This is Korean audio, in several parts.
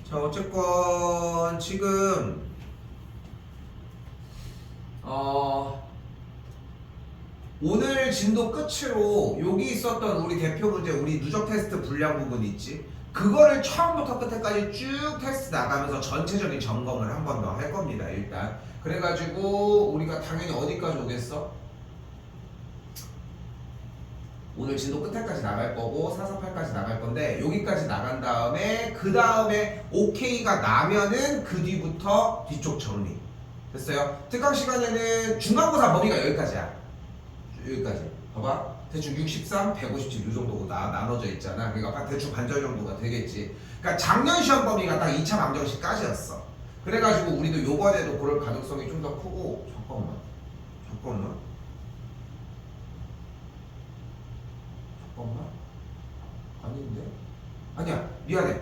자, 어쨌건 지금 오늘 진도 끝으로 여기 있었던 우리 대표 문제, 우리 누적 테스트 분량 부분 있지? 그거를 처음부터 끝에까지 쭉 테스트 나가면서 전체적인 점검을 한 번 더 할 겁니다. 일단 그래가지고 우리가 당연히 어디까지 오겠어? 오늘 진도 끝에까지 나갈 거고 448까지 나갈 건데 여기까지 나간 다음에 그 다음에 OK가 나면은 그 뒤부터 뒤쪽 정리 됐어요? 특강 시간에는 중간고사 범위가 여기까지야. 여기까지 봐봐 대충 63, 157 이 정도고 나눠져 있잖아. 그러니까 대충 반절 정도가 되겠지. 그러니까 작년 시험 범위가 딱 2차 방정식까지였어. 그래가지고 우리도 요번에도 그럴 가능성이 좀 더 크고 잠깐만 아닌데? 아니야 미안해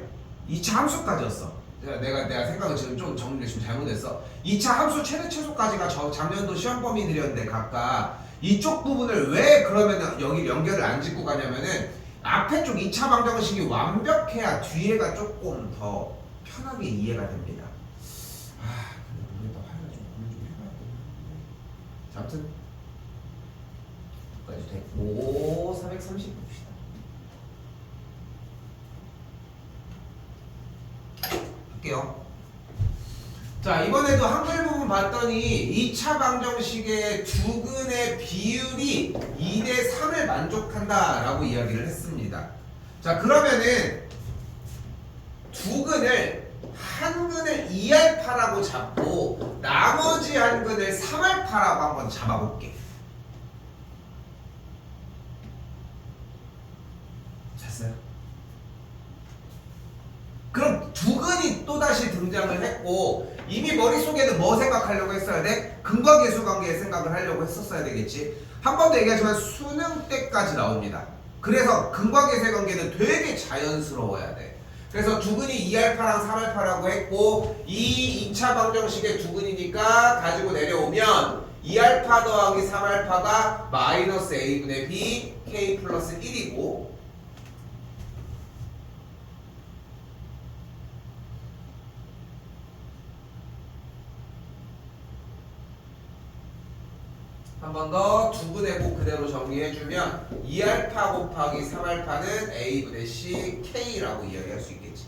2차 함수까지였어. 내가 생각을 지금 좀 정리를 지금 잘못했어. 2차 함수 최대 최소까지가 작년도 시험 범위들이었는데 각각 이쪽 부분을 왜 그러면 여기 연결을 안 짓고 가냐면은 앞에 쪽 2차 방정식이 완벽해야 뒤에가 조금 더 편하게 이해가 됩니다. 근데 오늘 더 하나 좀 고민 좀 해봐야 되는데. 자, 아무튼 여기까지 됐고 430 봅시다. 할게요. 자, 이번에도 한글 부분 봤더니 2차 방정식의 두근의 비율이 2대 3을 만족한다 라고 이야기를 했습니다. 자, 그러면은 두근을 한 근을 2알파라고 잡고 나머지 한 근을 3알파라고 한번 잡아볼게. 잤어요? 그럼 두근이 또다시 등장을 했고 이미 머릿속에는 뭐 생각하려고 했어야 돼? 근과 계수 관계의 생각을 하려고 했었어야 되겠지. 한 번 더 얘기하지만 수능 때까지 나옵니다. 그래서 근과 계수의 관계는 되게 자연스러워야 돼. 그래서 두근이 2알파랑 3알파라고 했고 이 2차 방정식의 두근이니까 가지고 내려오면 2알파 더하기 3알파가 마이너스 a분의 b k 플러스 1이고 한 번 더 두근해고 그대로 정리해주면 2알파 곱하기 3알파는 a분의 c k라고 이야기할 수 있겠지.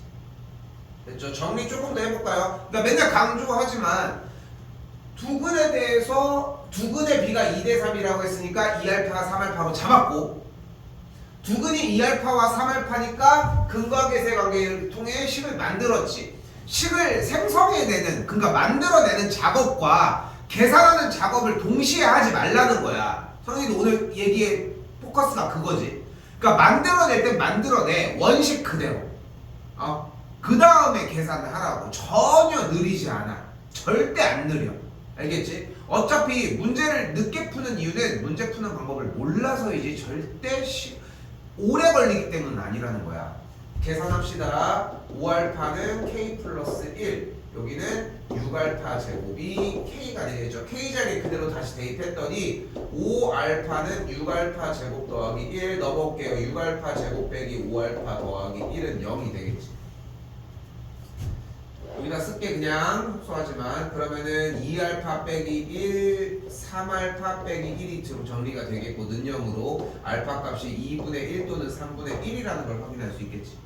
됐죠? 정리 조금 더 해볼까요? 그러니까 맨날 강조하지만 두근에 대해서 두근의 비가 2대 3이라고 했으니까 2알파가 3알파로 잡았고 두근이 2알파와 3알파니까 근과 계수의 관계를 통해 식을 만들었지. 식을 생성해내는 그러니까 만들어내는 작업과 계산하는 작업을 동시에 하지 말라는 거야. 선생님도 오늘 얘기의 포커스가 그거지. 그러니까 만들어낼 땐 만들어내 원식 그대로. 그 다음에 계산을 하라고. 전혀 느리지 않아. 절대 안 느려. 알겠지? 어차피 문제를 늦게 푸는 이유는 문제 푸는 방법을 몰라서이지 절대 오래 걸리기 때문은 아니라는 거야. 계산합시다. 5알파는 k 플러스 1 여기는 6알파 제곱이 k가 되겠죠. k 자리에 그대로 다시 대입했더니 5알파는 6알파 제곱 더하기 1 넘어올게요. 6알파 제곱 빼기 5알파 더하기 1은 0이 되겠지. 여기다 쓸게 그냥 소하지만 그러면은 2알파 빼기 1 3알파 빼기 1이 정리가 되겠고 는 0으로 알파 값이 2분의 1 또는 3분의 1이라는 걸 확인할 수 있겠지.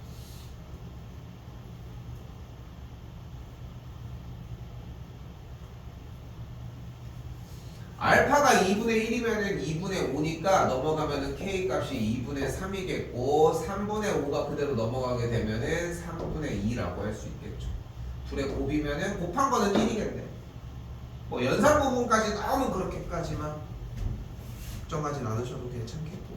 알파가 2분의 1이면은 2분의 5니까 넘어가면은 k 값이 2분의 3이겠고 3분의 5가 그대로 넘어가게 되면은 3분의 2라고 할 수 있겠죠. 둘의 곱이면은 곱한 거는 1이겠네. 뭐 연산 부분까지 너무 그렇게까지만 걱정하진 않으셔도 괜찮겠고.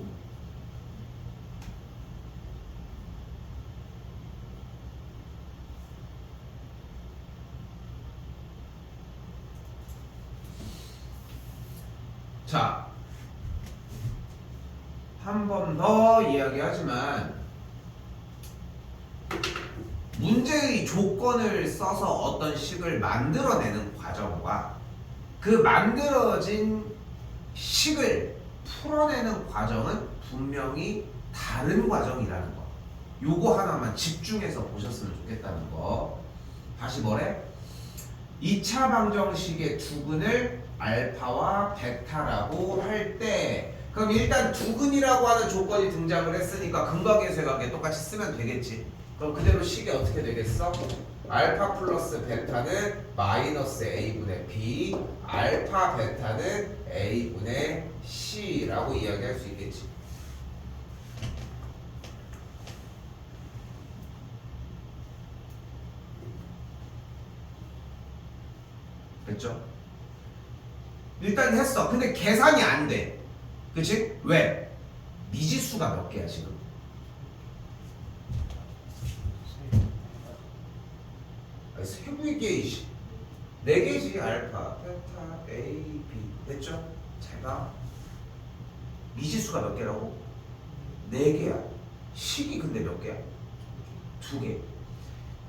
자, 한 번 더 이야기하지만 문제의 조건을 써서 어떤 식을 만들어내는 과정과 그 만들어진 식을 풀어내는 과정은 분명히 다른 과정이라는 거. 요거 하나만 집중해서 보셨으면 좋겠다는 거. 다시 뭐래? 2차 방정식의 두근을 알파와 베타라고 할 때, 그럼 일단 두근이라고 하는 조건이 등장을 했으니까 근각계수의 관계 똑같이 쓰면 되겠지. 그럼 그대로 식이 어떻게 되겠어? 알파 플러스 베타는 마이너스 a분의 b, 알파 베타는 a분의 c라고 이야기할 수 있겠지. 됐죠? 일단 했어. 근데 계산이 안 돼. 그치? 왜? 미지수가 몇 개야 지금? 아니, 세부이게 4개지. 알파, 베타, A, B. 됐죠? 잘 봐. 미지수가 몇 개라고? 4개야. 식이 근데 몇 개야? 2개.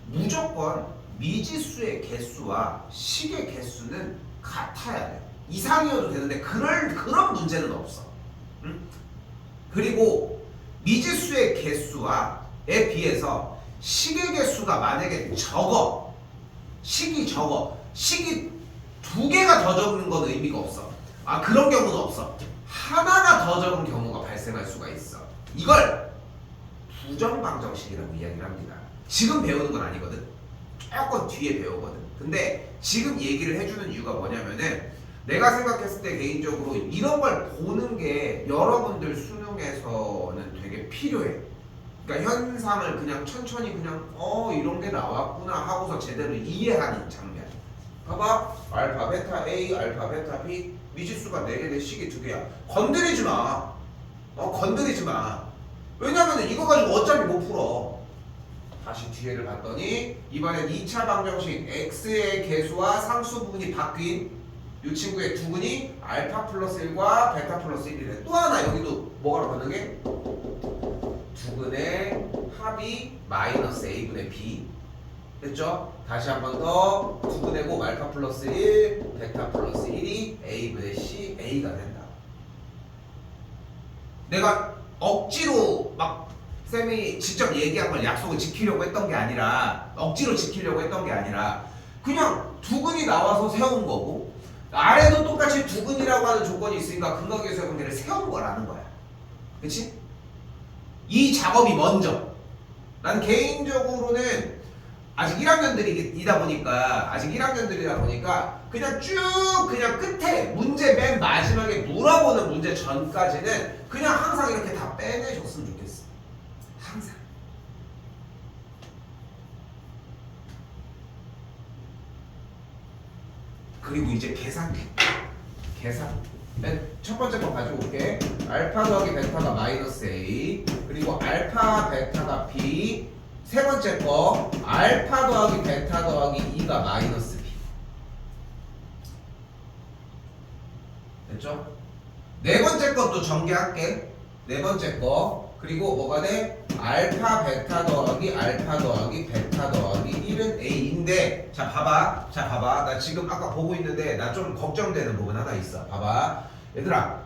무조건 미지수의 개수와 식의 개수는 같아야 돼. 이상이어도 되는데 그런 문제는 없어. 응? 그리고 미지수의 개수와에 비해서 식의 개수가 만약에 적어, 식이 2개가 더 적는 건 의미가 없어. 아, 그런 경우는 없어. 하나가 더 적은 경우가 발생할 수가 있어. 이걸 부정방정식이라고 이야기를 합니다. 지금 배우는 건 아니거든. 조금 뒤에 배우거든. 근데 지금 얘기를 해주는 이유가 뭐냐면은, 내가 생각했을 때 개인적으로 이런 걸 보는 게 여러분들 수능에서는 되게 필요해. 그러니까 현상을 그냥 천천히 그냥 이런 게 나왔구나 하고서 제대로 이해하는 장면. 봐봐. 알파 베타 A, 알파 베타 B, 미지수가 4개 대 식이 2개야. 건드리지 마. 건드리지 마. 왜냐면은 이거 가지고 어차피 못 풀어. 다시 뒤에를 봤더니 이번엔 2차 방정식 x의 개수와 상수 부분이 바뀐 이 친구의 두근이 알파 플러스 1과 베타 플러스 1이래. 또 하나 여기도 뭐가 가능해? 두근의 합이 마이너스 a분의 b. 됐죠? 다시 한 번 더. 두근의 곱 알파 플러스 1, 베타 플러스 1이 a분의 c, a가 된다. 내가 억지로 막 쌤이 직접 얘기한 걸 약속을 지키려고 했던 게 아니라, 억지로 지키려고 했던 게 아니라 그냥 두근이 나와서 세운 거고, 아래도 똑같이 두근이라고 하는 조건이 있으니까 근각계수의 관계를 세운 거라는 거야. 그치? 이 작업이 먼저. 난 개인적으로는 아직 1학년들이다 보니까 그냥 쭉 그냥 끝에 문제 맨 마지막에 물어보는 문제 전까지는 그냥 항상 이렇게 다 빼내줬으면 좋겠어. 항상. 그리고 이제 계산. 첫 번째 거 가지고 올게. 알파 더하기 베타가 마이너스 A, 그리고 알파 베타가 B. 세 번째 거 알파 더하기 베타 더하기 2가 마이너스 B. 됐죠? 네 번째 것도 전개할게. 네 번째 거. 그리고 뭐가 돼? 알파 베타 더하기 알파 더하기 베타 더하기 1은 A인데, 자 봐봐. 나 지금 아까 보고 있는데 나 좀 걱정되는 부분 하나 있어. 봐봐. 얘들아,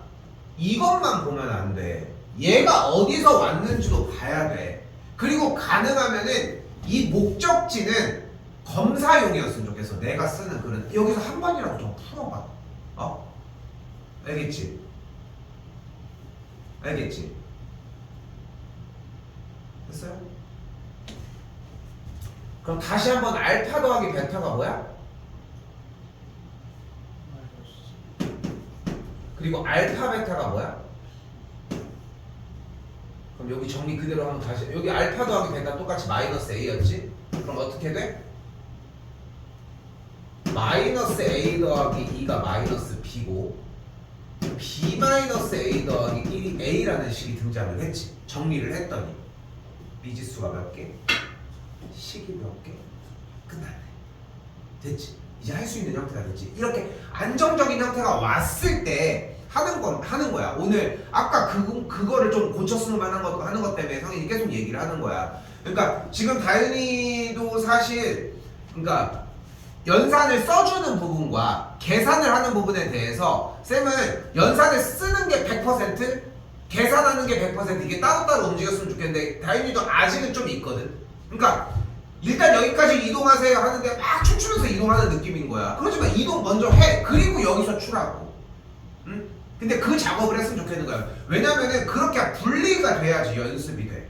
이것만 보면 안 돼. 얘가 어디서 왔는지도 봐야 돼. 그리고 가능하면은 이 목적지는 검사용이었으면 좋겠어. 내가 쓰는 글은 여기서 한 번이라도 좀 풀어봐. 알겠지? 됐어요? 그럼 다시 한번 알파 더하기 베타가 뭐야? 그리고 알파 베타가 뭐야? 그럼 여기 정리 그대로 하면 다시, 여기 알파 더하기 베타 똑같이 마이너스 A였지? 그럼 어떻게 돼? 마이너스 A 더하기 2가 마이너스 B고, B 마이너스 A 더하기 1이 A라는 식이 등장을 했지. 정리를 했더니 미지수가 몇 개? 식이 몇 개? 끝났네. 됐지? 이제 할 수 있는 형태가 됐지. 이렇게 안정적인 형태가 왔을 때 하는 거야. 오늘 아까 그거를 좀 고쳤으면 하는 것 때문에 성인이 계속 얘기를 하는 거야. 그러니까 지금 다윤이도 사실, 그러니까 연산을 써주는 부분과 계산을 하는 부분에 대해서 쌤은 연산을 쓰는 게 100%, 계산하는 게 100% 이게 따로따로 움직였으면 좋겠는데 다행히도 아직은 좀 있거든. 그러니까 일단 여기까지 이동하세요 하는데 막 춤추면서 이동하는 느낌인 거야. 그렇지만 이동 먼저 해. 그리고 여기서 추라고. 응? 근데 그 작업을 했으면 좋겠는 거야. 왜냐면은 그렇게 분리가 돼야지 연습이 돼.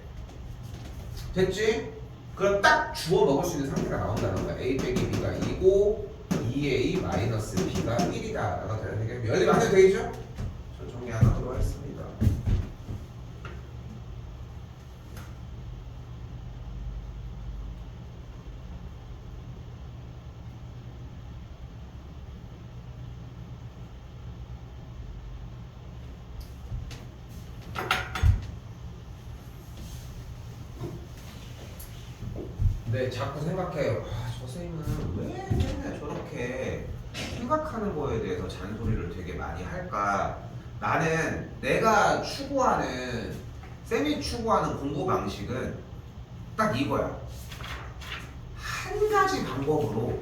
됐지? 그럼 딱 주워 먹을 수 있는 상태가 나온다는 거야. A 빼기 B가 2고 2A 마이너스 B가 1이다 라고 돼야 되겠고 연립 안 해도 되겠죠? 저 정리 안 하도록 하겠습니다. 근데 자꾸 생각해요. 저 선생님은 왜 맨날 저렇게 생각하는 거에 대해서 잔소리를 되게 많이 할까? 나는 내가 추구하는 쌤이 추구하는 공부 방식은 딱 이거야. 한 가지 방법으로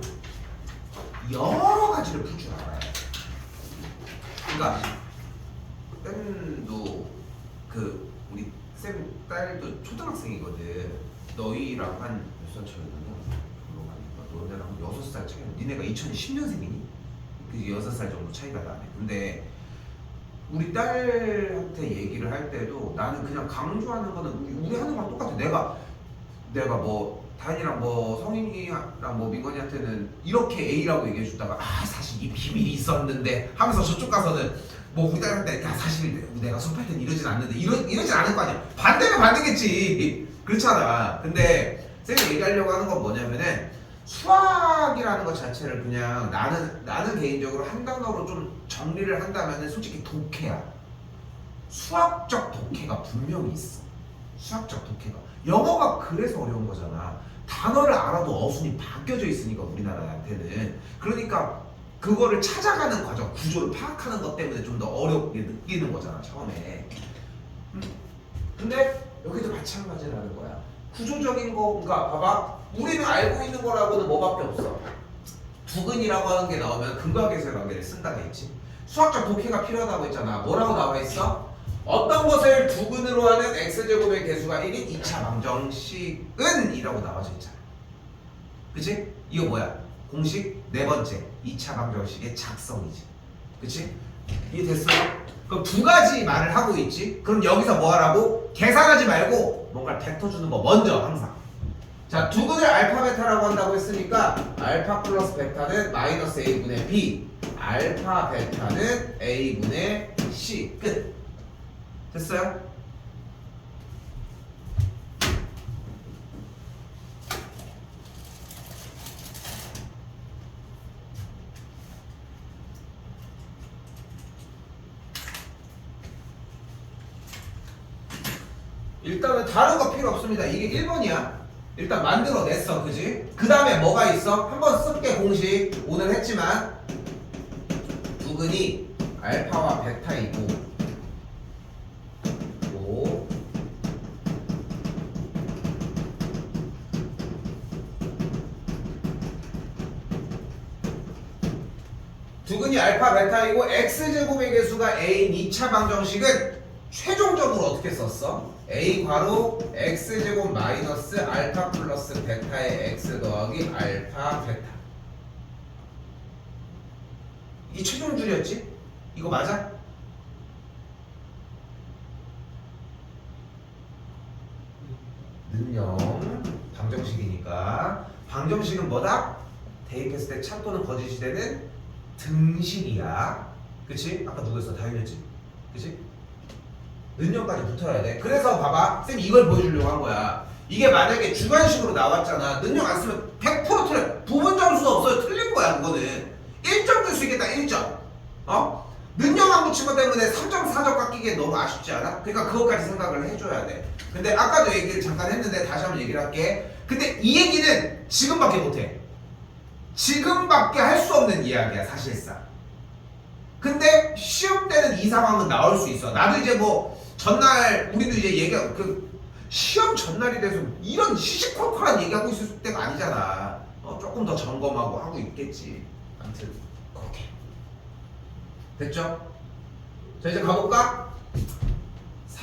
여러 가지를 풀 줄 알아요. 그러니까 쌤도 그 우리 쌤 딸도 초등학생이거든. 너희랑 한 몇 살 차이였나? 너네랑 6살 차이. 니네가 2010년생이니? 그 6살 정도 차이가 나네. 근데 우리 딸한테 얘기를 할 때도 나는 그냥 강조하는 거는 우리 하는 거랑 똑같아. 내가 뭐 다현이랑 뭐 성인이랑 뭐 민건이한테는 이렇게 A라고 얘기해 주다가 사실 이 비밀이 있었는데 하면서 저쪽 가서는 뭐 우리 딸한테 야 사실 내가 수업할 땐 이러진 않는데 이러진 않을 거 아니야. 반대면 반대겠지. 그렇잖아. 근데 쌤이 얘기하려고 하는 건 뭐냐면은 수학이라는 것 자체를 그냥 나는 개인적으로 한 단어로 좀 정리를 한다면은 솔직히 독해야. 수학적 독해가 분명히 있어. 수학적 독해가. 영어가 그래서 어려운 거잖아. 단어를 알아도 어순이 바뀌어져 있으니까 우리나라한테는. 그러니까 그거를 찾아가는 과정, 구조를 파악하는 것 때문에 좀 더 어렵게 느끼는 거잖아 처음에. 근데 여기도 마찬가지라는 거야. 구조적인 거, 그러니까 봐봐. 우리는 알고 있는 거라고는 뭐밖에 없어. 두근이라고 하는 게 나오면 근과계수의 관계를 쓴다고 했지. 수학적 독해가 필요하다고 했잖아. 뭐라고 나와 있어? 어떤 것을 두근으로 하는 x제곱의 개수가 1인 2차 방정식은 이라고 나와져 있잖아. 그치? 이거 뭐야? 공식 네 번째 2차 방정식의 작성이지. 그치? 이해됐어? 그럼 두 가지 말을 하고 있지? 그럼 여기서 뭐 하라고? 계산하지 말고 뭔가를 뱉어주는 거 먼저 항상. 자, 두근을 알파 베타라고 한다고 했으니까 알파 플러스 베타는 마이너스 A분의 B, 알파 베타는 A분의 C. 끝. 됐어요? 일단은 다른 거 필요 없습니다. 이게 1번이야. 일단 만들어냈어. 그지? 그 다음에 뭐가 있어? 한번 쓸게 공식. 오늘 했지만 두근이 알파와 베타이고 또 두근이 알파 베타이고 x제곱의 개수가 a인 2차 방정식은 최종적으로 어떻게 썼어? a 괄호 x제곱 마이너스 알파 플러스 베타의 x 더하기 알파 베타. 이게 최종줄이었지? 이거 맞아? 는영 방정식이니까 방정식은 뭐다? 대입했을 때 참 또는 거짓이 되는 등식이야. 그치? 아까 누구였어? 다현이었지? 그치? 능력까지 붙어야 돼. 그래서 봐봐. 쌤 이걸 보여주려고 한 거야. 이게 만약에 주관식으로 나왔잖아. 능력 안 쓰면 100% 틀려. 부분 점수 없어요. 틀린 거야 그거는. 1점 줄 수 있겠다. 1점. 능력 안 붙인 것 때문에 3.4점 깎이기엔 너무 아쉽지 않아? 그러니까 그것까지 생각을 해줘야 돼. 근데 아까도 얘기를 잠깐 했는데 다시 한번 얘기를 할게. 근데 이 얘기는 지금밖에 못해. 지금밖에 할 수 없는 이야기야 사실상. 근데 시험 때는 이 상황은 나올 수 있어. 나도 이제 뭐 전날 우리도 이제 얘기하고 시험 전날이 돼서 이런 시시콜콜한 얘기하고 있을 때가 아니잖아. 조금 더 점검하고 하고 있겠지. 아무튼 그렇게 됐죠? 자 이제 가볼까?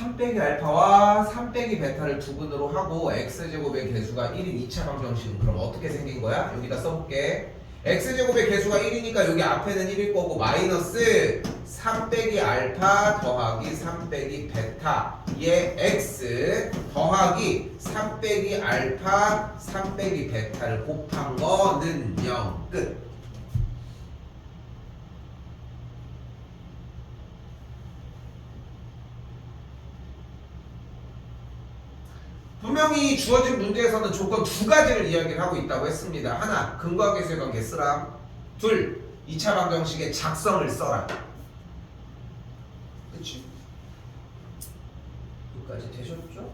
3 빼기 알파와 3 빼기 베타를 두근으로 하고 x제곱의 개수가 1인 2차 방정식은 그럼 어떻게 생긴 거야? 여기다 써볼게. x제곱의 개수가 1이니까 여기 앞에는 1일 거고 마이너스 3 빼기 알파 더하기 3 빼기 베타의 x 더하기 3 빼기 알파 3 빼기 베타를 곱한 거는 0 끝. 분명히 주어진 문제에서는 조건 두 가지를 이야기를 하고 있다고 했습니다. 하나, 근거와 계수의 관계 쓰라. 둘, 2차 방정식의 작성을 써라. 그치? 여기까지 되셨죠?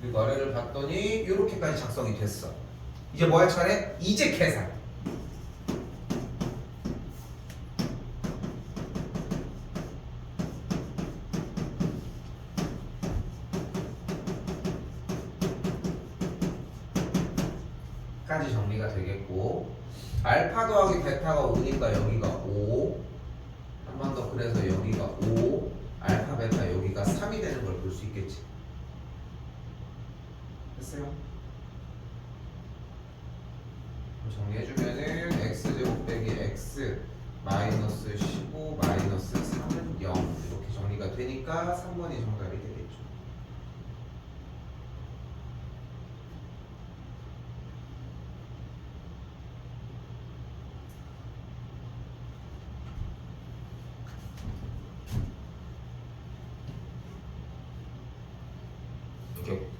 그리고 아래를 봤더니 이렇게까지 작성이 됐어. 이제 뭐 할 차례? 이제 계산. 까지 정리가 되겠고 알파 더하기 베타가 5니까 여기가 5 한 번 더 그래서 여기가 5 알파 베타 여기가 3이 되는 걸 볼 수 있겠지. 됐어요? 정리해주면은 x제곱 빼기 x 마이너스 15 마이너스 3은 0 이렇게 정리가 되니까 3번이 정답이 되겠죠.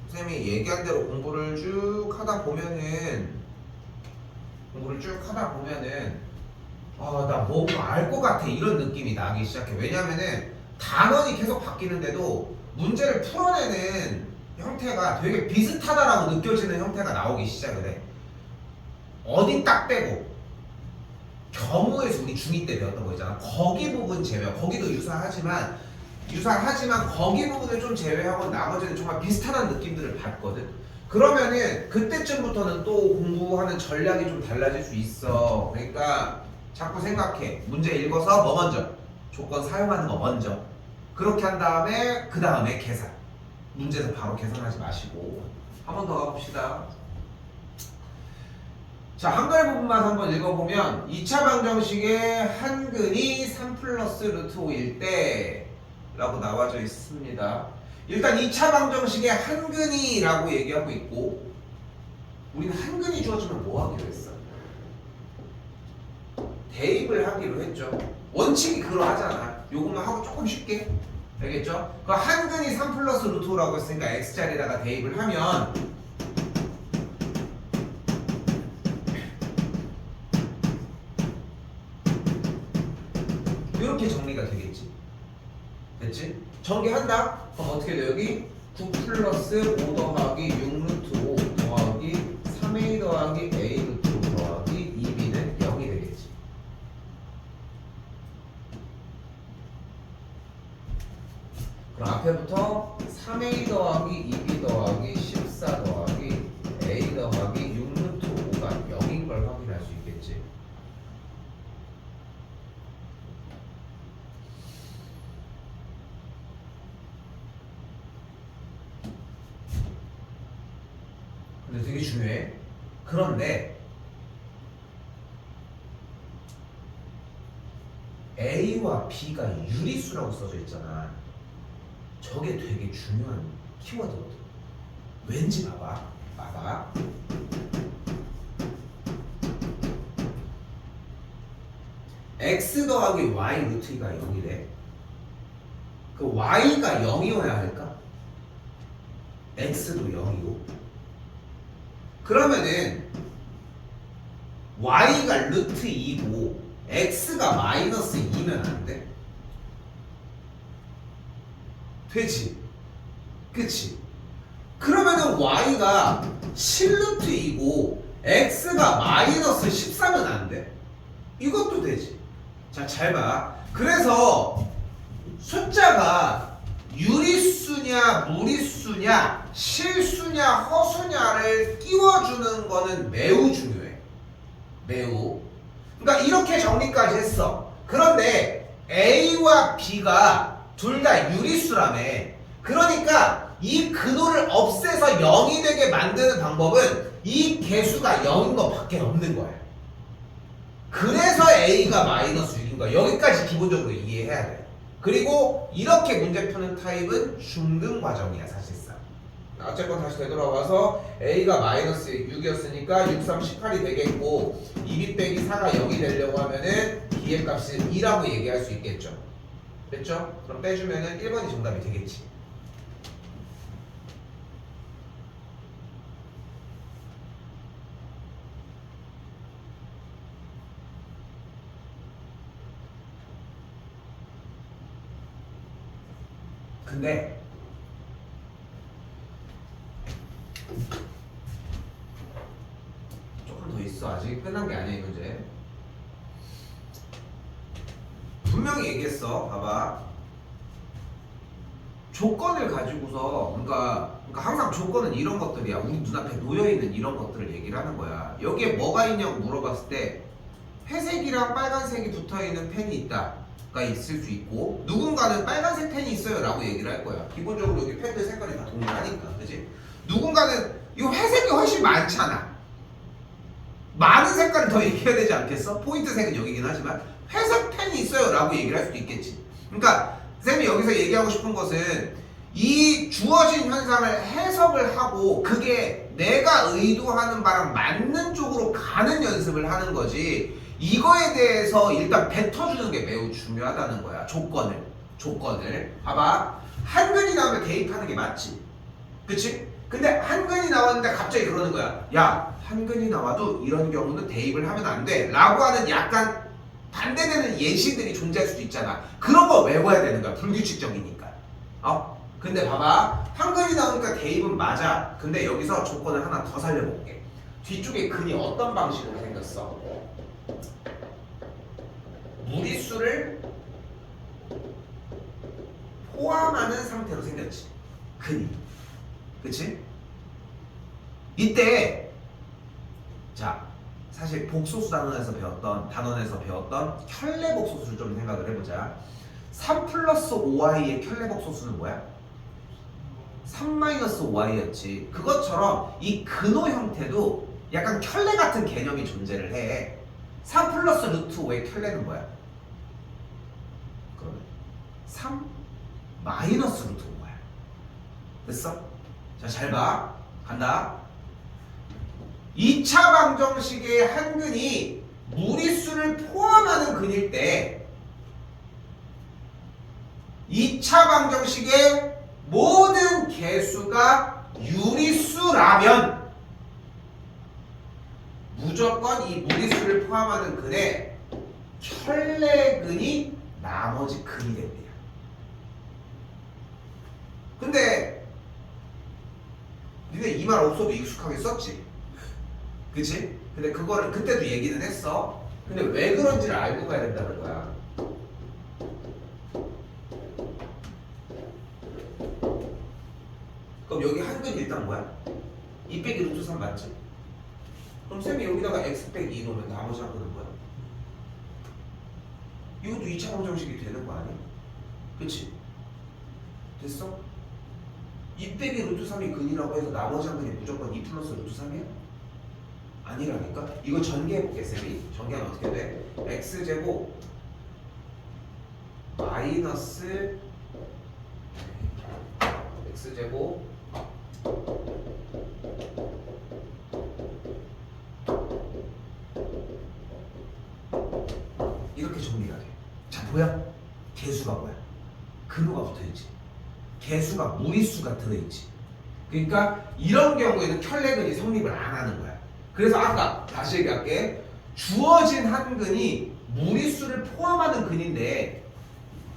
선생님이 얘기한 대로 공부를 쭉 하다 보면은 나 뭔가 알 것 같아 이런 느낌이 나기 시작해. 왜냐면은 단원이 계속 바뀌는데도 문제를 풀어내는 형태가 되게 비슷하다라고 느껴지는 형태가 나오기 시작을 해. 어디 딱 빼고 경우에서 우리 중2 때 배웠던 거 있잖아. 거기 부분 제외, 거기도 유사하지만 거기 부분을 좀 제외하고 나머지는 정말 비슷하다는 느낌들을 받거든. 그러면은 그때쯤부터는 또 공부하는 전략이 좀 달라질 수 있어. 그러니까 자꾸 생각해. 문제 읽어서 뭐 먼저? 조건 사용하는 거 먼저. 그렇게 한 다음에 그 다음에 계산. 문제에서 바로 계산하지 마시고 한 번 더 가봅시다. 자, 한글 부분만 한번 읽어보면 2차 방정식의 한근이 3 플러스 루트 5일 때 라고 나와져 있습니다. 일단 2차 방정식의 한근이 라고 얘기하고 있고 우리는 한근이 주어지면 뭐 하기로 했어? 대입을 하기로 했죠. 원칙이 그러하잖아. 요것만 하고 조금 쉽게 알겠죠? 그 한근이 3 플러스 루트 5라고 했으니까 x자리에다가 대입을 하면 이렇게 정리가 되겠지. 됐지? 전개한다? 그럼 어떻게 돼? 여기 9 플러스 5 더하기 6 루트 5 더하기 3a 더하기 a 루트 5 더하기 2b는 0이 되겠지. 그럼 앞에부터 3a 더하기 2b 더하기 14 더하기 a 더하기 6 루트 5가 0인 걸 확인할 수 있겠지. 근데 되게 중요해. 그런데 A와 B가 유리수라고 써져 있잖아. 저게 되게 중요한 키워드거든. 왠지 봐봐. X 더하기 Y 루트 2가 0이래. 그 Y가 0이어야 할까? X도 0이고. 그러면은 y가 루트 2고 x가 마이너스 2면 안 돼? 되지? 그치? 그러면은 y가 10루트 2고 x가 마이너스 14면 안 돼? 이것도 되지? 자, 잘 봐. 그래서 숫자가 유리수냐 무리수냐 실수냐 허수냐를 띄워주는 거는 매우 중요해. 매우. 그러니까 이렇게 정리까지 했어. 그런데 A와 B가 둘 다 유리수라며. 그러니까 이 근호를 없애서 0이 되게 만드는 방법은 이 개수가 0인 것밖에 없는 거야. 그래서 A가 마이너스 6인 거야. 여기까지 기본적으로 이해해야 돼. 그리고 이렇게 문제 푸는 타입은 중등 과정이야 사실상. 어쨌건 다시 되돌아와서 A가 마이너스 6이었으니까 6, 3, 18이 되겠고 2B 빼기 4가 0이 되려고 하면은 B의 값을 2라고 얘기할 수 있겠죠. 됐죠? 그럼 빼주면은 1번이 정답이 되겠지. 근데 조금 더 있어. 아직 끝난 게 아니야 이 문제. 분명히 얘기했어. 봐봐. 조건을 가지고서 그러니까 항상 조건은 이런 것들이야. 우리 눈앞에 놓여있는 이런 것들을 얘기를 하는 거야. 여기에 뭐가 있냐고 물어봤을 때 회색이랑 빨간색이 붙어있는 펜이 있다가 있을 수 있고 누군가는 빨간색 펜이 있어요 라고 얘기를 할 거야. 기본적으로 여기 펜들 색깔이 다 동일하니까. 그치? 누군가는 이거 회색이 훨씬 많잖아. 많은 색깔을 더 얘기해야 되지 않겠어? 포인트 색은 여기긴 하지만 회색 펜이 있어요 라고 얘기를 할 수도 있겠지. 그러니까 쌤이 여기서 얘기하고 싶은 것은 이 주어진 현상을 해석을 하고 그게 내가 의도하는 바랑 맞는 쪽으로 가는 연습을 하는 거지. 이거에 대해서 일단 뱉어주는 게 매우 중요하다는 거야. 조건을 봐봐. 한근이 나오면 대입하는 게 맞지, 그치? 근데 한근이 나왔는데 갑자기 그러는 거야. 야, 한근이 나와도 이런 경우는 대입을 하면 안 돼 라고 하는 약간 반대되는 예시들이 존재할 수도 있잖아. 그런 거 외워야 되는 거야. 불규칙적이니까. 근데 봐봐. 한근이 나오니까 대입은 맞아. 근데 여기서 조건을 하나 더 살려볼게. 뒤쪽에 근이 어떤 방식으로 생겼어? 무리수를 포함하는 상태로 생겼지. 근이. 그치? 이때 자, 사실 복소수 단원에서 배웠던 켤레복소수를 좀 생각을 해보자. 3 플러스 5y의 켤레복소수는 뭐야? 3 마이너스 5y였지. 그것처럼 이 근호 형태도 약간 켤레 같은 개념이 존재를 해. 3 플러스 루트 5의 켤레는 뭐야? 그러면 3 마이너스 루트 5야. 됐어? 자, 잘 봐. 간다. 2차 방정식의 한 근이 무리수를 포함하는 근일 때 2차 방정식의 모든 개수가 유리수라면 무조건 이 무리수를 포함하는 근에 켤레근이 나머지 근이 됩니다. 근데 니네 이 말 없어도 익숙하게 썼지? 그치? 근데 그거를 그때도 얘기는 했어. 근데 왜 그런지를 알고 가야 된다는 거야. 그럼 여기 한근 일단 뭐야? 2 빼기 루트 3 맞지? 그럼 쌤이 여기다가 x 빼기 2 넣으면 나머지 한근은 뭐야? 이것도 2차 방정식이 되는 거 아니야? 그치? 됐어? 2 빼기 루트 3이 근이라고 해서 나머지 한근이 무조건 2 플러스 루트 3이야? 아니라니까? 이거 전개해볼게 쌤이. 전개하면 어떻게 돼? x제곱 마이너스 x제곱 이렇게 정리가 돼. 자, 뭐야? 개수가 뭐야? 근호가 붙어있지. 개수가 무리수가 들어있지. 그러니까 이런 경우에는 켤레근이 성립을 안 하는 거야. 그래서 아까 다시 얘기할게. 주어진 한 근이 무리수를 포함하는 근인데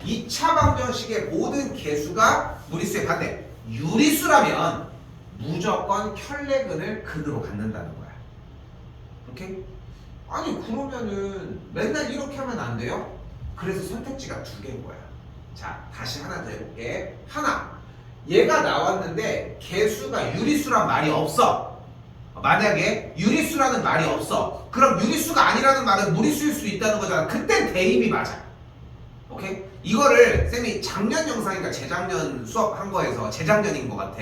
2차 방정식의 모든 개수가 무리수의 반대 유리수라면 무조건 켤레근을 근으로 갖는다는 거야. 오케이? 아니 그러면은 맨날 이렇게 하면 안 돼요? 그래서 선택지가 2개인 거야. 자, 다시 하나 더 해볼게. 하나, 얘가 나왔는데 개수가 유리수란 말이 없어. 만약에 유리수라는 말이 없어. 그럼 유리수가 아니라는 말은 무리수일 수 있다는 거잖아. 그땐 대입이 맞아. 오케이? 이거를 쌤이 작년 영상인가 재작년 수업한 거에서 재작년인 것 같아.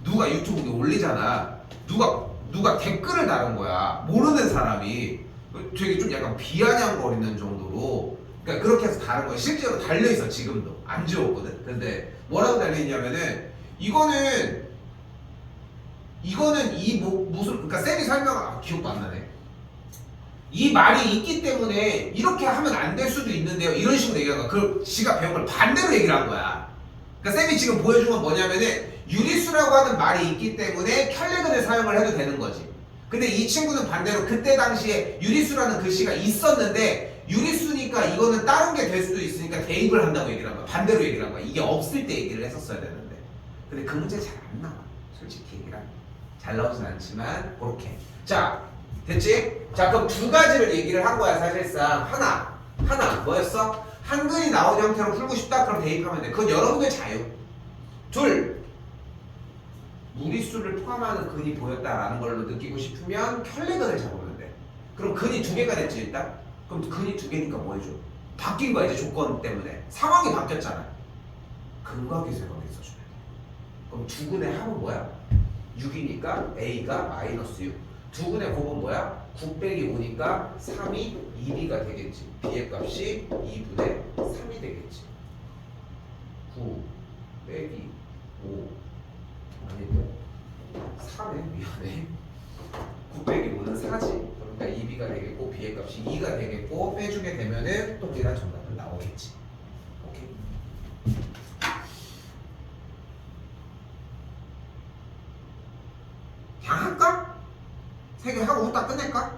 누가 유튜브에 올리잖아. 누가 댓글을 달은 거야. 모르는 사람이 되게 좀 약간 비아냥거리는 정도로. 그러니까 그렇게 해서 다른 거야. 실제로 달려 있어 지금도. 안 지웠거든. 근데 뭐라고 달려 있냐면은 이거는 무슨 그러니까 쌤이 기억도 안 나네. 이 말이 있기 때문에 이렇게 하면 안 될 수도 있는데요. 이런 식으로 얘기한 거야. 그 지가 배운 걸 반대로 얘기를 한 거야. 그러니까 쌤이 지금 보여준 건 뭐냐면은 유리수라고 하는 말이 있기 때문에 켤레근을 사용을 해도 되는 거지. 근데 이 친구는 반대로 그때 당시에 유리수라는 글씨가 있었는데 유리수니까 이거는 다른 게 될 수도 있으니까 대입을 한다고 얘기를 한 거야. 반대로 얘기를 한 거야. 이게 없을 때 얘기를 했었어야 되는데. 근데 그 문제 잘 안 나와. 솔직히 얘기랑. 잘 나오진 않지만 그렇게. 자, 됐지? 자, 그럼 두 가지를 얘기를 한 거야. 사실상 하나 뭐였어? 한근이 나온 형태로 풀고 싶다? 그럼 대입하면 돼. 그건 여러분들 자유. 둘, 무리수를 포함하는 근이 보였다라는 걸로 느끼고 싶으면 켤레근을 잡으면 돼. 그럼 근이 두 개가 됐지 일단? 그럼 근이 두 개니까 뭐 해줘? 바뀐 거야 이제 조건 때문에. 상황이 바뀌었잖아. 근과 계쇄각을 써주면 돼. 그럼 두 근의 합은 뭐야? 6이니까 A가 마이너스 6. 두 근의 곱은 뭐야? 9 빼기 5니까 3이 2B가 되겠지. B의 값이 2분의 3이 되겠지. 9 빼기 5 아닌데 3에 미안해. 9 빼기 5는 4지. 그러니까 2B가 되겠고 B의 값이 2가 되겠고 빼주게 되면은 동일한 정답은 나오겠지. 오케이. 그냥 할까? 3개 하고 후딱 끝낼까?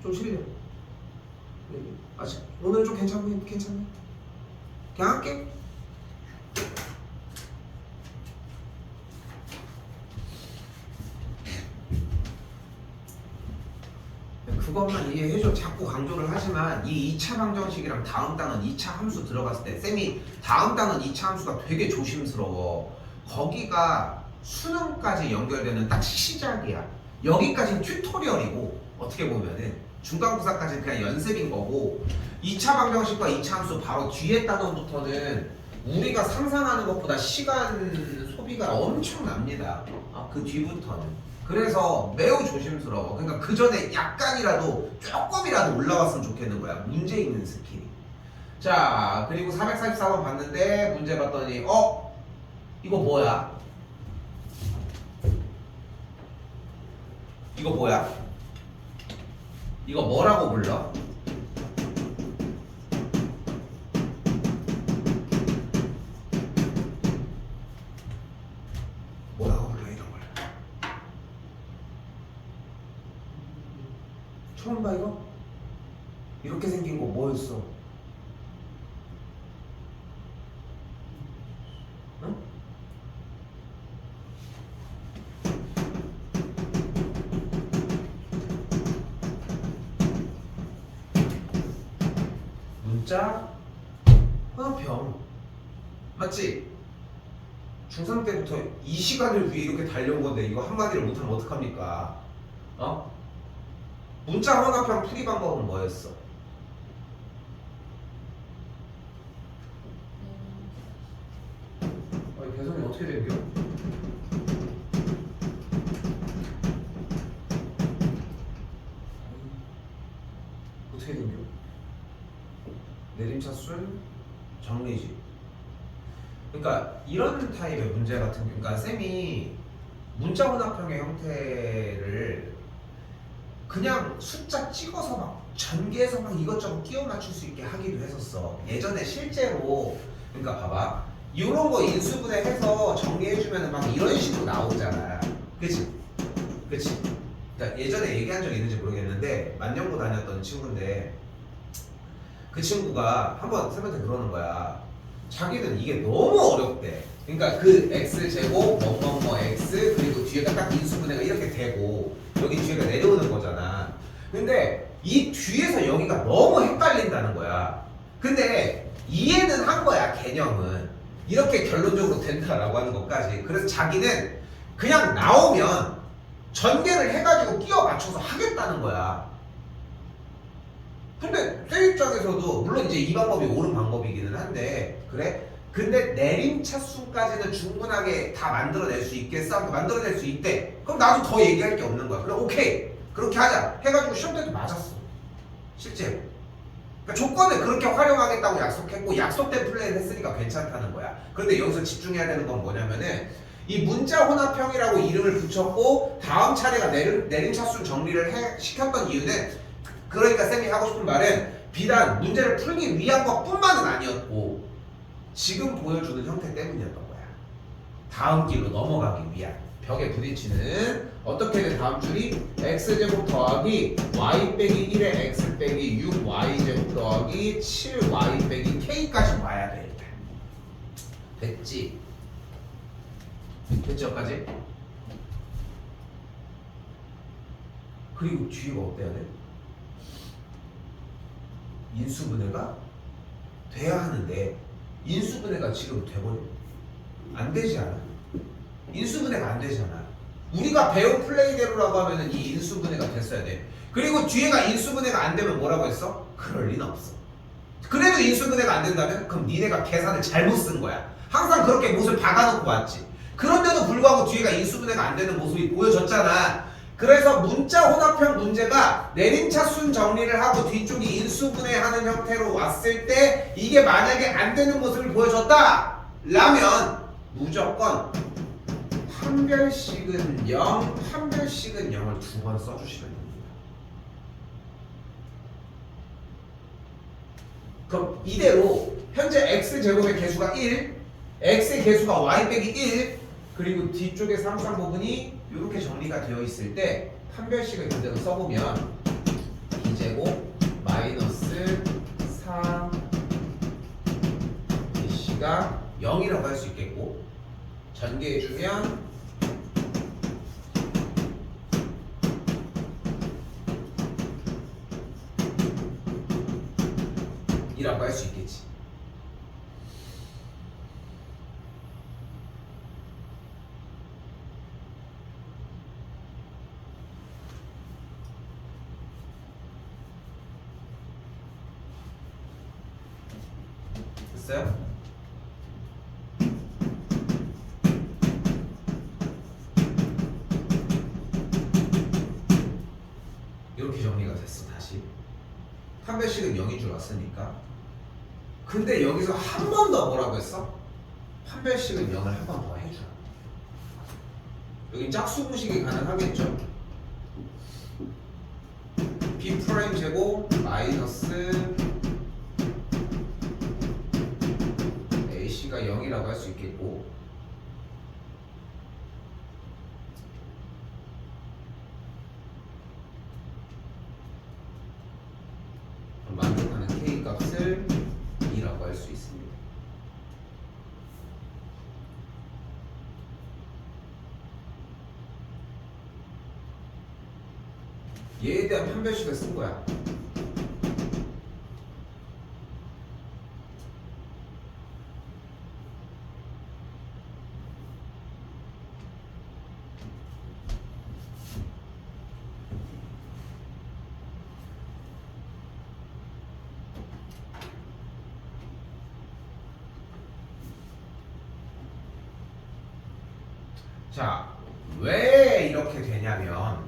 좀 싫냐? 아직 오늘 좀 괜찮네. 그냥 할게. 그것만 이해해줘. 자꾸 강조를 하지만 이 2차 방정식이랑 다음 단원 2차 함수 들어갔을 때 쌤이 다음 단원 2차 함수가 되게 조심스러워. 거기가 수능까지 연결되는 딱 시작이야. 여기까지는 튜토리얼이고 어떻게 보면은 중간고사까지는 그냥 연습인 거고 2차 방정식과 2차 함수 바로 뒤에 단원부터는 우리가 상상하는 것보다 시간 소비가 엄청납니다. 그 뒤부터는. 그래서 매우 조심스러워. 그러니까 그 전에 약간이라도 조금이라도 올라왔으면 좋겠는 거야. 문제 있는 스킬이. 자, 그리고 444번 봤는데 문제 봤더니 이거 뭐야? 이거 뭐야? 이거 뭐라고 불러? 뭐라고 불러 이런 걸? 처음 봐 이거? 이렇게 생긴 거 뭐였어? 응? 문자 화병 맞지? 중3 때부터 이 시간을 위해 이렇게 달려온 건데 이거 한마디를 못하면 어떡합니까? 문자 혼합형 풀이 방법은 뭐였어? 배선이 어떻게 된겨? 어떻게 된겨? 내림차순 정리지. 그러니까 이런 타입의 문제 같은 경우, 그러니까 쌤이 문자 혼합형의 형태를 그냥 숫자 찍어서 막 전개해서 막 이것저것 끼워 맞출 수 있게 하기도 했었어. 예전에 실제로 그러니까 봐봐. 이런 거 인수분해해서 정리해주면 막 이런 식으로 나오잖아. 그치? 그러니까 예전에 얘기한 적 있는지 모르겠는데 만년고 다녔던 친구인데 그 친구가 한번 쌤한테 그러는 거야. 자기는 이게 너무 어렵대. 그러니까 그 x제곱 뭐뭐뭐 x 그리고 뒤에가 딱 인수분해가 이렇게 되고 여기 뒤에가 내려오는 거잖아. 근데 이 뒤에서 여기가 너무 헷갈린다는 거야. 근데 이해는 한 거야. 개념은 이렇게 결론적으로 된다라고 하는 것까지. 그래서 자기는 그냥 나오면 전개를 해가지고 끼워 맞춰서 하겠다는 거야. 근데 쌤 입장에서도 물론 이제 이 방법이 옳은 방법이기는 한데 그래? 근데 내림차순까지는 충분하게 다 만들어낼 수 있겠어? 만들어낼 수 있대. 그럼 나도 더 얘기할 게 없는 거야. 그럼 오케이 그렇게 하자 해가지고 시험 때도 맞았어 실제로. 그러니까 조건을 그렇게 활용하겠다고 약속했고 약속된 플레이를 했으니까 괜찮다는 거야. 그런데 여기서 집중해야 되는 건 뭐냐면은 이 문자 혼합형이라고 이름을 붙였고 다음 차례가 내림차순 정리를 시켰던 이유는 그러니까 쌤이 하고 싶은 말은 비단 문제를 풀기 위한 것뿐만은 아니었고 지금 보여주는 형태 때문이었던 거야. 다음 길로 넘어가기 위한 벽에 부딪히는 어떻게든 다음 줄이 x제곱 더하기 y 빼기 1의 x 빼기 6y제곱 더하기 7y 빼기 k까지 와야 돼. 됐지? 됐지 여기까지? 그리고 뒤가 어때야 돼? 인수분해가 돼야 하는데 인수분해가 지금 돼버려. 안 되지 않아? 인수분해가 안 되잖아. 우리가 배운 플레이대로라고 하면은 이 인수분해가 됐어야 돼. 그리고 뒤에가 인수분해가 안 되면 뭐라고 했어? 그럴 리는 없어. 그래도 인수분해가 안 된다면 그럼 니네가 계산을 잘못 쓴 거야. 항상 그렇게 못을 박아놓고 왔지. 그런데도 불구하고 뒤에가 인수분해가 안 되는 모습이 보여졌잖아. 그래서 문자 혼합형 문제가 내림차순 정리를 하고 뒤쪽이 인수분해하는 형태로 왔을 때 이게 만약에 안 되는 모습을 보여줬다 라면 무조건 판별식은 0, 판별식은 0을 두 번 써주시면 됩니다. 그럼 이대로 현재 x제곱의 개수가 1, x의 개수가 y 빼기 1, 그리고 뒤쪽에 상수항 부분이 이렇게 정리가 되어 있을 때 판별식을 그대로 써보면 b제곱 마이너스 4bc가 0이라고 할 수 있겠고 전개해주면 이라고 할 수 있겠지. 됐어요? 이렇게 정리가 됐어. 다시 판별식은 0인 줄 알았으니까. 근데 여기서 한 번 더 뭐라고 했어? 판별식은 0을 한 번 더 해주라. 여기 짝수분식이 가능하겠죠? b 프라임 제곱 마이너스 ac가 0이라고 할 수 있겠고 만족하는 k 값을 2라고 할 수 있습니다. 얘에 대한 판별식을 쓴 거야. 자, 왜 이렇게 되냐면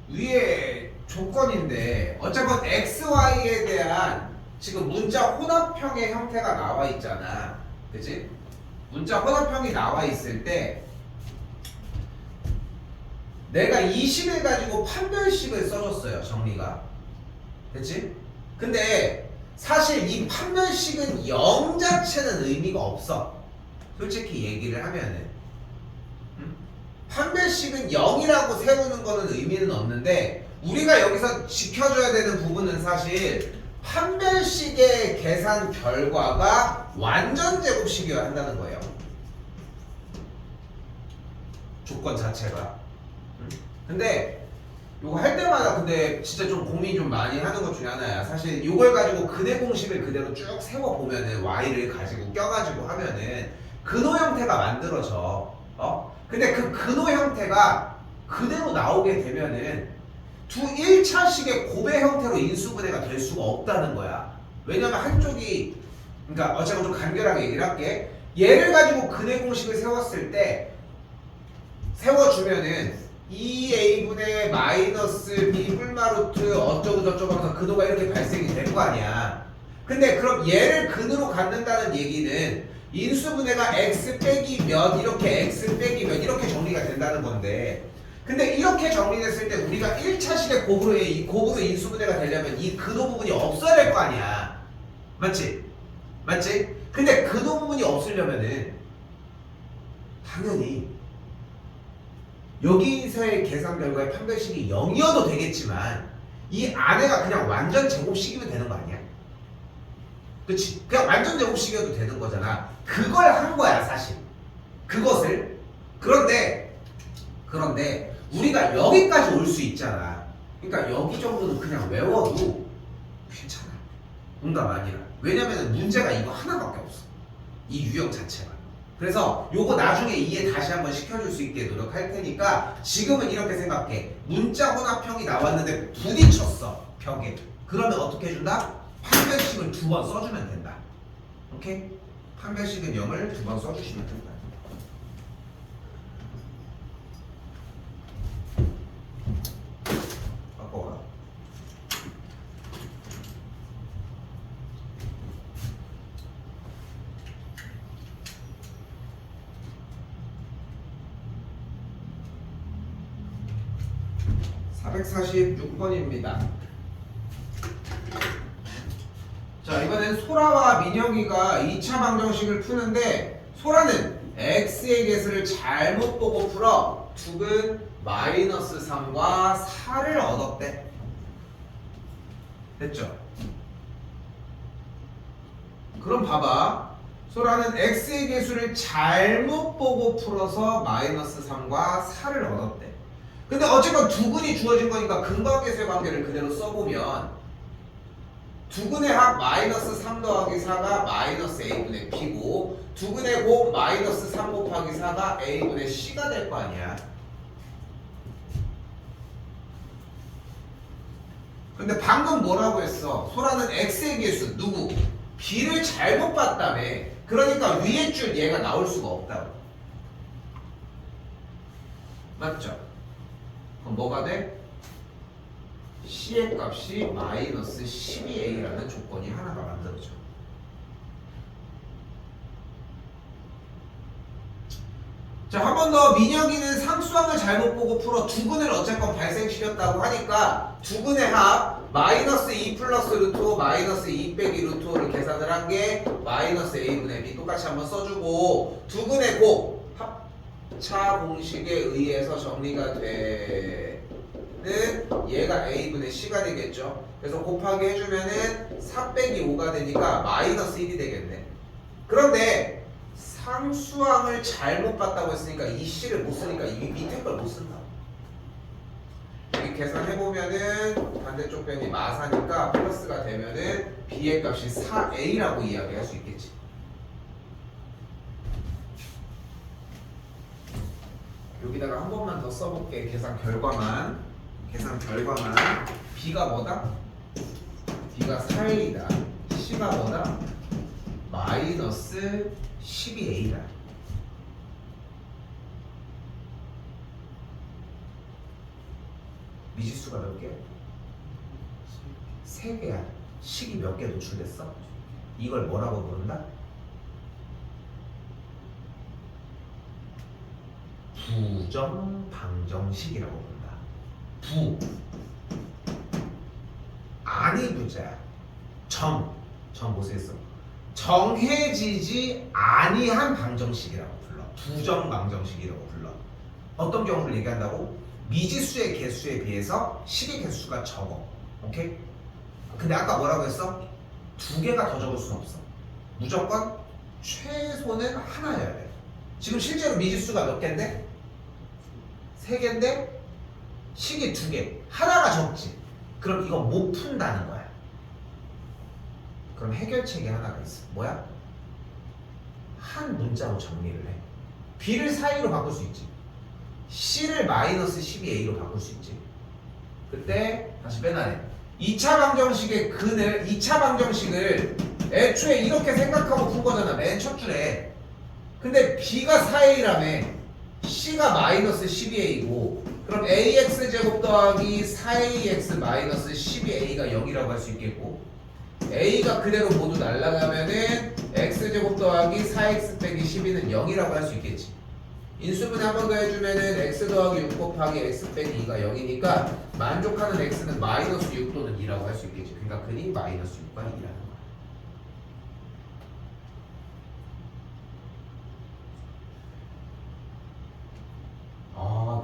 위에 조건인데 어쨌건 XY에 대한 지금 문자 혼합형의 형태가 나와 있잖아. 그치? 문자 혼합형이 나와 있을 때 내가 이 식을 가지고 판별식을 써줬어요. 정리가. 그치? 근데 사실 이 판별식은 0 자체는 의미가 없어. 솔직히 얘기를 하면은 판별식은 0이라고 세우는 거는 의미는 없는데 우리가 여기서 지켜줘야 되는 부분은 사실 판별식의 계산 결과가 완전 제곱식이어야 한다는 거예요. 조건 자체가. 근데 요거 할 때마다 근데 진짜 좀 고민 좀 많이 하는 것 중에 하나야. 사실 요걸 가지고 근해 공식을 그대로 쭉 세워보면은 y를 가지고 껴가지고 하면은 근호 형태가 만들어져. 근데 그 근호 형태가 그대로 나오게 되면은 두 1차식의 고배 형태로 인수분해가 될 수가 없다는 거야. 왜냐면 한쪽이, 그러니까 어쨌든 좀 간결하게 얘기를 할게. 얘를 가지고 근해 공식을 세웠을 때 세워주면은 2a분의 마이너스 b 풀마루트 어쩌고 저쩌고 하면서 근호가 이렇게 발생이 될 거 아니야. 근데 그럼 얘를 근으로 갖는다는 얘기는 인수분해가 x 빼기 몇 이렇게 x 빼기 몇 이렇게 정리가 된다는 건데, 근데 이렇게 정리됐을 때 우리가 1차식의 곱으로의 이 곱으로 인수분해가 되려면 이 근호 부분이 없어야 될 거 아니야. 맞지? 맞지? 근데 근호 부분이 없으려면은 당연히 여기서의 계산 결과의 판별식이 0이어도 되겠지만 이 안에가 그냥 완전 제곱식이면 되는 거 아니야? 그치? 그냥 완전 제곱식이어도 되는 거잖아. 그걸 한 거야 사실. 그것을. 그런데 우리가 여기까지 올 수 있잖아. 그러니까 여기 정도는 그냥 외워도 괜찮아. 응답 아니라. 왜냐면 문제가 이거 하나밖에 없어. 이 유형 자체가. 그래서 요거 나중에 이해 다시 한번 시켜줄 수 있게 노력할 테니까 지금은 이렇게 생각해. 문자 혼합형이 나왔는데 부딪혔어 벽에. 그러면 어떻게 해준다? 판별식을 2번 써주면 된다. 오케이? 판별식은 0을 2번 써주시면 된다. 바꿔라. (446번입니다) 자, 이번엔 소라와 민혁이가 2차 방정식을 푸는데 소라는 x의 개수를 잘못 보고 풀어 둑은 마이너스 3과 4를 얻었대. 됐죠? 그럼 봐봐. 소라는 x의 개수를 잘못 보고 풀어서 마이너스 3과 4를 얻었대. 근데 어쨌건 두근이 주어진 거니까 근거계수의 관계를 그대로 써보면 두근의 합 마이너스 3 더하기 4가 마이너스 a분의 b고 두근의 곱 마이너스 3 곱하기 4가 a분의 c가 될 거 아니야. 근데 방금 뭐라고 했어? 소라는 x의 개수 누구? b를 잘못 봤다며. 그러니까 위에 줄 얘가 나올 수가 없다고. 맞죠? 그럼 뭐가 돼? c의 값이 마이너스 12a라는 조건이 하나가 만들어져. 자, 한 번 더. 민혁이는 상수항을 잘못 보고 풀어 두근을 어쨌건 발생시켰다고 하니까 두근의 합 마이너스 2 플러스 루트 5 마이너스 2 빼기 루트 5를 계산을 한 게 마이너스 a분의 b 똑같이 한번 써주고 두근의 곱 합차 공식에 의해서 정리가 되는 얘가 a분의 c가 되겠죠. 그래서 곱하기 해주면은 4 빼기 5가 되니까 마이너스 1이 되겠네. 그런데 상수항을 잘못 봤다고 했으니까 이 c를 못 쓰니까 이 밑에 걸 못 쓴다. 여기 계산해보면은 반대쪽 변이 마사니까 플러스가 되면은 b의 값이 4a라고 이야기할 수 있겠지. 여기다가 한 번만 더 써볼게. 계산 결과만 b가 뭐다? b가 4a다. c가 뭐다? 마이너스 12a다. 미지수가 몇 개? 3개야. 식이 몇 개 노출됐어? 이걸 뭐라고 부른다? 부정방정식이라고 부른다. 아니 부자야. 정 못쓰겠어 정해지지 아니한 방정식이라고 불러. 부정방정식이라고 불러. 어떤 경우를 얘기한다고? 미지수의 개수에 비해서 식의 개수가 적어. 오케이? 근데 아까 뭐라고 했어? 2개가 더 적을 수는 없어. 무조건 최소는 하나여야 돼. 지금 실제로 미지수가 몇 개인데? 3개인데 식이 2개. 하나가 적지. 그럼 이거 못 푼다는 거야. 그럼 해결책이 하나가 있어. 뭐야? 한 문자로 정리를 해. b를 4a로 바꿀 수 있지. C를 마이너스 12A로 바꿀 수 있지. 그때 다시 빼놔내. 2차 방정식의 근을 2차 방정식을 애초에 이렇게 생각하고 푼 거잖아. 맨 첫 줄에. 근데 B가 4A라며 C가 마이너스 12A고 그럼 AX제곱 더하기 4AX 마이너스 12A가 0이라고 할 수 있겠고 A가 그대로 모두 날아가면은 X제곱 더하기 4X 빼기 12는 0이라고 할 수 있겠지. 인수분해 한 번 더 해주면은 X 더하기 6 곱하기 X 빼기 2가 0이니까 만족하는 X는 마이너스 6 또는 2라고 할 수 있겠지. 그러니까 근이 마이너스 6과 2라는 거야.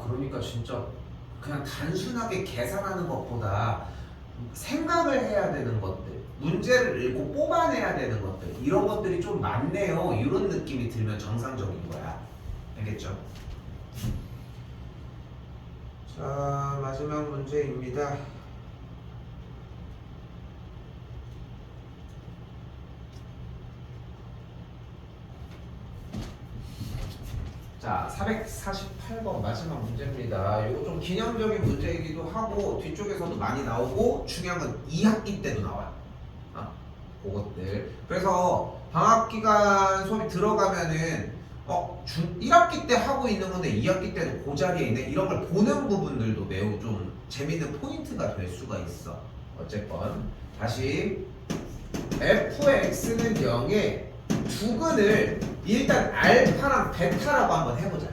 그러니까 진짜 그냥 단순하게 계산하는 것보다 생각을 해야 되는 것들, 문제를 읽고 뽑아내야 되는 것들, 이런 것들이 좀 많네요. 이런 느낌이 들면 정상적인 거야. 알겠죠? 자, 마지막 문제입니다. 자, 448번 마지막 문제입니다. 이거 좀 기념적인 문제이기도 하고 뒤쪽에서도 많이 나오고 중요한 건 2학기 때도 나와요. 그것들. 그래서 방학기간 수업이 들어가면은 1학기 때 하고 있는 건데 2학기 때는 그 자리에 있네. 이런 걸 보는 부분들도 매우 좀 재밌는 포인트가 될 수가 있어. 어쨌건 다시 f의 x는 0에 두근을 일단 알파랑 베타라고 한번 해보자.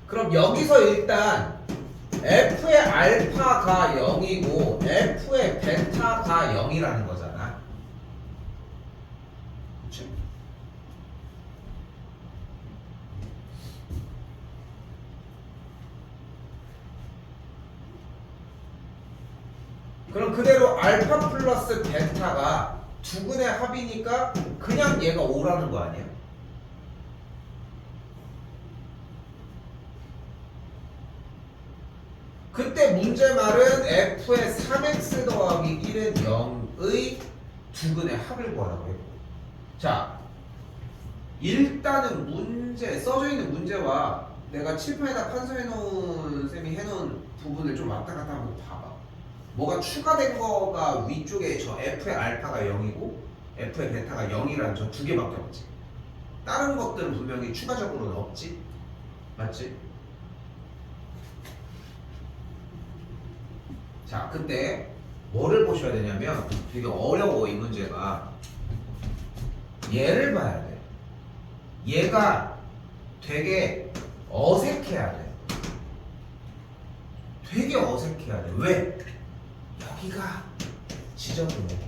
그럼 여기서 일단 f의 알파가 0이고 f의 베타가 0이라는 거잖아. 그치? 그럼 그대로 알파 플러스 베타가 두근의 합이니까 그냥 얘가 5라는 거 아니야? 그때 문제 말은 f의 3x 더하기 1은 0의 두근의 합을 구하라고 했고, 자 일단은 문제 써져 있는 문제와 내가 칠판에다 판서해 놓은 쌤이 해놓은 부분을 좀 왔다 갔다 한번 봐봐. 뭐가 추가된 거가 위쪽에 저 f의 알파가 0이고 f의 베타가 0이라는 저 두 개밖에 없지. 다른 것들은 분명히 추가적으로는 없지. 맞지? 자, 그때 뭐를 보셔야 되냐면 되게 어려워. 이 문제가 얘를 봐야 돼. 얘가 되게 어색해야 돼. 되게 어색해야 돼. 왜? 여기가 지저분해.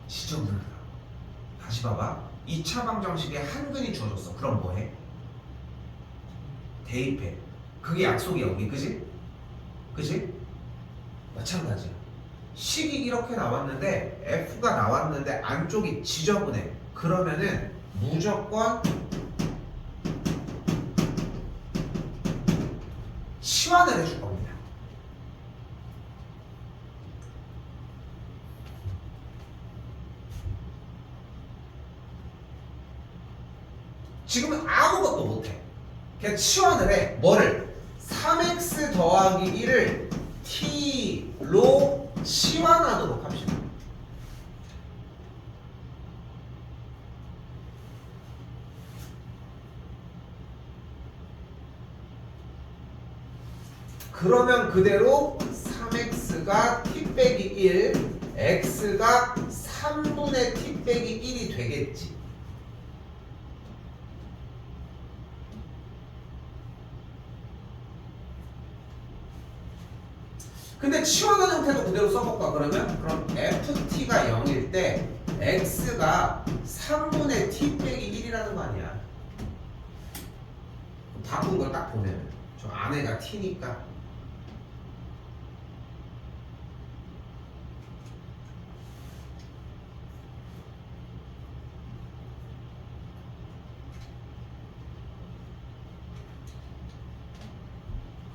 지저분하다. 다시 봐봐. 2차 방정식에 한 근이 주어졌어. 그럼 뭐해? 대입해. 그게 약속이야 우리. 그지? 그지? 마찬가지야. 식이 이렇게 나왔는데 F가 나왔는데 안쪽이 지저분해. 그러면은 무조건 치환을 해줄 겁니다. 지금은 아무것도 못해. 그냥 치환을 해. 뭐를? 3x 더하기 1을 t로 치환하도록 합시다. 그러면 그대로 3x가 t 빼기 1, x가 3분의 t 빼기 1이 되겠지. 근데 치환한 형태도 그대로 써볼까 그러면? 그럼 ft가 0일 때 x가 3분의 t 빼기 1이라는 거 아니야. 바꾼 걸 딱 보면 저 안에가 t니까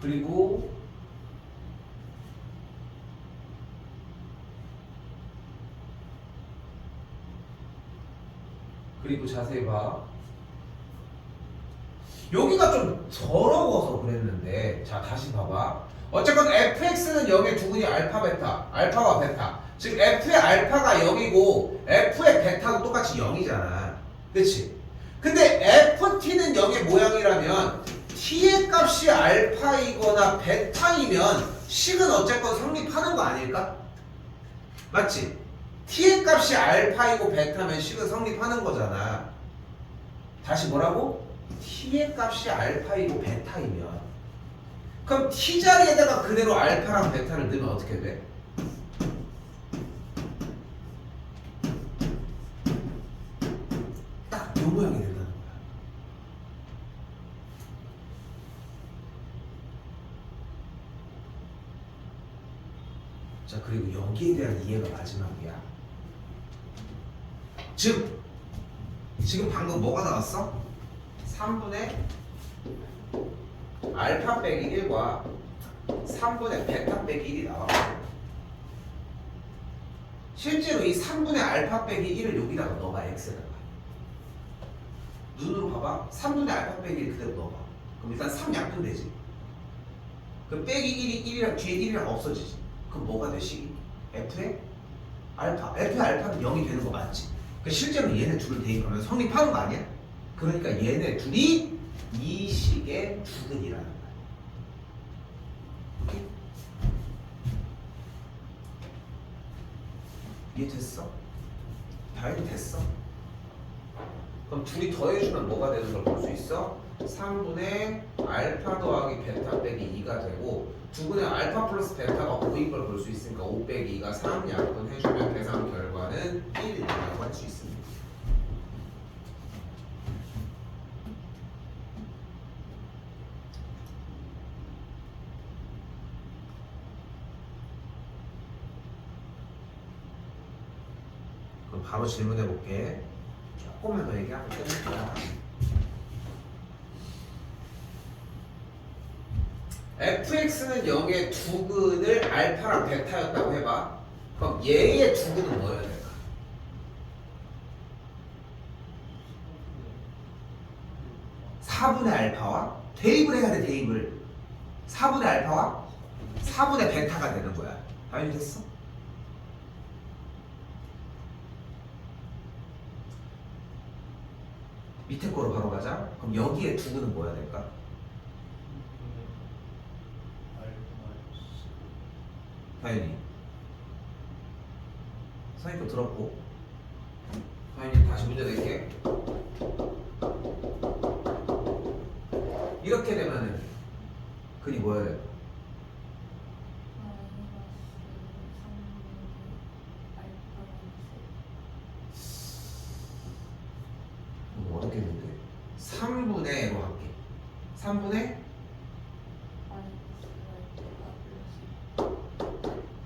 그리고 그리고 자세히 봐. 여기가 좀 더러워서 그랬는데, 자 다시 봐봐. 어쨌건 fx는 0의 두근이 알파 베타, 알파와 베타. 즉 f의 알파가 0이고 f의 베타도 똑같이 0이잖아. 그치? 근데 ft는 0의 모양이라면 t의 값이 알파이거나 베타이면 식은 어쨌건 성립하는 거 아닐까? 맞지? t의 값이 알파이고 베타면 식은 성립하는 거잖아. 다시 뭐라고? t의 값이 알파이고 베타이면 그럼 t 자리에다가 그대로 알파랑 베타를 넣으면 어떻게 돼? 딱 요 모양이 된다는 거야. 자, 그리고 여기에 대한 이해가 마지막이야. 즉 지금 방금 뭐가 나왔어? 3분의 알파 빼기 1과 3분의 베타 빼기 1이 나왔고, 실제로 이 3분의 알파 빼기 1을 여기다가 넣어봐. x에다가 눈으로 봐봐. 3분의 알파 빼기 1 그대로 넣어봐. 그럼 일단 3 약분되지. 그럼 빼기 1이 1이랑 뒤에 1이랑 없어지지. 그럼 뭐가 돼? 식이 f의 알파. f의 알파는 0이 되는 거 맞지? 그러니까 실제로 얘네 둘을 대입하면 성립하는 거 아니야? 그러니까 얘네 둘이 이 식의 두근이라는 거야. 오케이? 이해됐어? 당연히 됐어. 그럼 둘이 더해주면 뭐가 되는 걸 볼 수 있어? 3분의 알파 더하기 베타 빼기 2가 되고, 두근의 알파 플러스 베타가 5인 걸 볼 수 있으니까 5 빼기 2가 3 약분해주면 계산 결과는 1이라고 할 수 있습니다. 그럼 바로 질문해 볼게. 조금만 더 얘기하고 끝낼 거야. fx는 0의 두근을 알파랑 베타였다고 해봐. 그럼 얘의 두근은 뭐여야 될까? (4분의) 알파와 대입을 해야 돼. 대입을 4분의 알파와 4분의 베타가 되는 거야. 당연히 됐어? 밑에 거로 바로 가자. 그럼 여기에 두근은 뭐여야 될까? 당연히 선생님 거 들었고, 당연히 다시 문제 낼게. 이렇게 되면은 근이 뭐여야 돼? 어떻게 했는데? 3분의로 할게. 3분의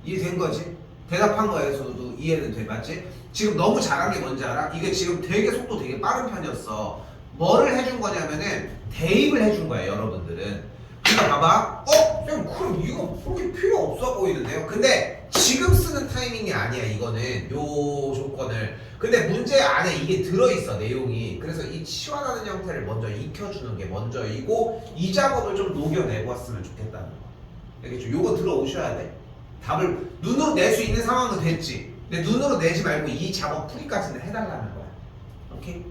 이해된 거지? 대답한 거에서도 이해는 돼. 맞지? 지금 너무 잘한 게 뭔지 알아? 이게 지금 되게 속도 되게 빠른 편이었어. 뭐를 해준 거냐면은 대입을 해준 거야, 여러분들은. 그러니까 봐봐. 쌤, 그럼 이거 그렇게 필요 없어 보이는데요? 근데 지금 쓰는 타이밍이 아니야, 이거는. 요 조건을. 근데 문제 안에 이게 들어있어, 내용이. 그래서 이 치환하는 형태를 먼저 익혀주는 게 먼저이고, 이 작업을 좀 녹여내고 왔으면 좋겠다는 거. 알겠죠? 요거 들어오셔야 돼. 답을 눈으로 낼 수 있는 상황은 됐지. 근데 눈으로 내지 말고 이 작업 풀이까지는 해달라는 거야. 오케이?